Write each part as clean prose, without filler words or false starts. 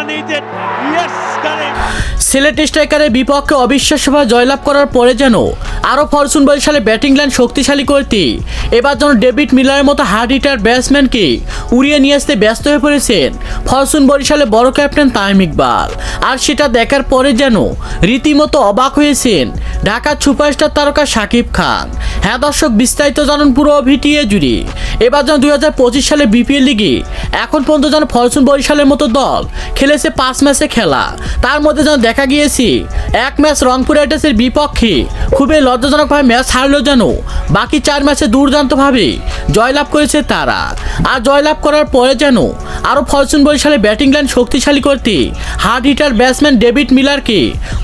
underneath it. Yes, Karim. Sylhet স্ট্রাইকারের বিপক্ষে অবিশ্বাস্যভাবে জয়লাভ করার পরে যেন আরও ফরচুন বরিশালে ব্যাটিং লাইন শক্তিশালী করতে এবার যেন ডেভিড মিলারের মতো হার্ড হিটার ব্যাটসম্যানকে উড়িয়ে নিয়ে আসতে ব্যস্ত হয়ে পড়েছেন ফরচুন বরিশালে বড় ক্যাপ্টেন তামিম ইকবাল। আর সেটা দেখার পরে যেন রীতিমতো অবাক হয়েছেন ঢাকার সুপারস্টার তারকা শাকিব খান। হ্যাঁ দর্শক, বিস্তারিত জানুন পুরো ভিডিও জুড়ে। এবার যেন 2025 সালে বিপিএল লিগে এখন পর্যন্ত যেন ফরচুন বরিশালের মতো দল খেলেছে 5 ম্যাচে খেলা, তার মধ্যে যেন দেখা গিয়েছে এক ম্যাচ রংপুর রাইডার্সের বিপক্ষে খুবই লজ্জাজনকভাবে ম্যাচ হারলেও যেন বাকি 4 ম্যাচে দুর্দান্তভাবে জয়লাভ করেছে তারা। আর জয়লাভ করার পরে যেন আরও ফরচুন বরিশালে ব্যাটিং লাইন শক্তিশালী করতে হার্ড হিটার ব্যাটসম্যান ডেভিড মিলারকে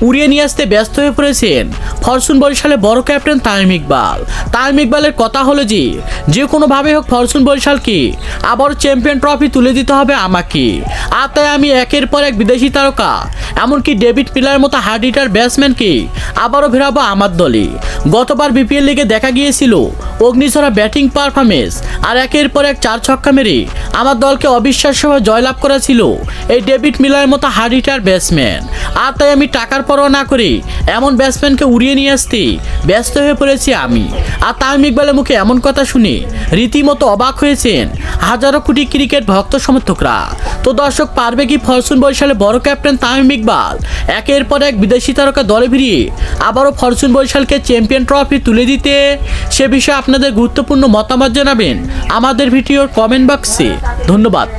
উড়িয়ে নিয়ে আসতে ব্যস্ত হয়ে পড়েছেন ফরচুন বরিশালে বড় ক্যাপ্টেন তামিম ইকবাল। তামিম ইকবালের কথা হলো যে কোনোভাবে হোক ফরচুন বরিশালকে আবার চ্যাম্পিয়ন ট্রফি তুলে দিতে হবে আমাকে। আর তাই আমি একের পর এক বিদেশি তারকা এমনকি ডেভিড মিলারের মতো হার্ড হিটার ব্যাটসম্যানকে আবারও ফেরাবো আমার দলে। গতবার বিপিএল লিগে দেখা গিয়েছিল অগ্নিঝরা ব্যাটিং পারফরমেন্স আর একের পর এক 4 ছক্কা মেরে আমার দলকে অবিশ্বাস্যভাবে জয়লাভ করা ছিল এই ডেভিড মিলারের মতো হার্ড হিটার ব্যাটসম্যান। আর তাই আমি টাকার পরোয়া না করে এমন ব্যাটসম্যানকে উড়িয়ে নিয়ে আসতে ব্যস্ত হয়ে পড়েছি আমি। আর তামিম ইকবালের মুখে এমন কথা শুনে রীতিমতো অবাক হয়েছেন হাজারো কোটি ক্রিকেট ভক্ত সমর্থকরা। তো দর্শক, পারবে কি ফরচুন বরিশালে বড় ক্যাপ্টেন তামিম ইকবাল একের পর এক বিদেশি তারকা দলে ফিরিয়ে আবারও ফরচুন বরিশালকে চ্যাম্পিয়ন ট্রফি তুলে দিতে? সে বিষয়ে আপনাদের গুরুত্বপূর্ণ মতামত জানাবেন আমাদের ভিডিওর কমেন্ট বক্সে। ধন্যবাদ।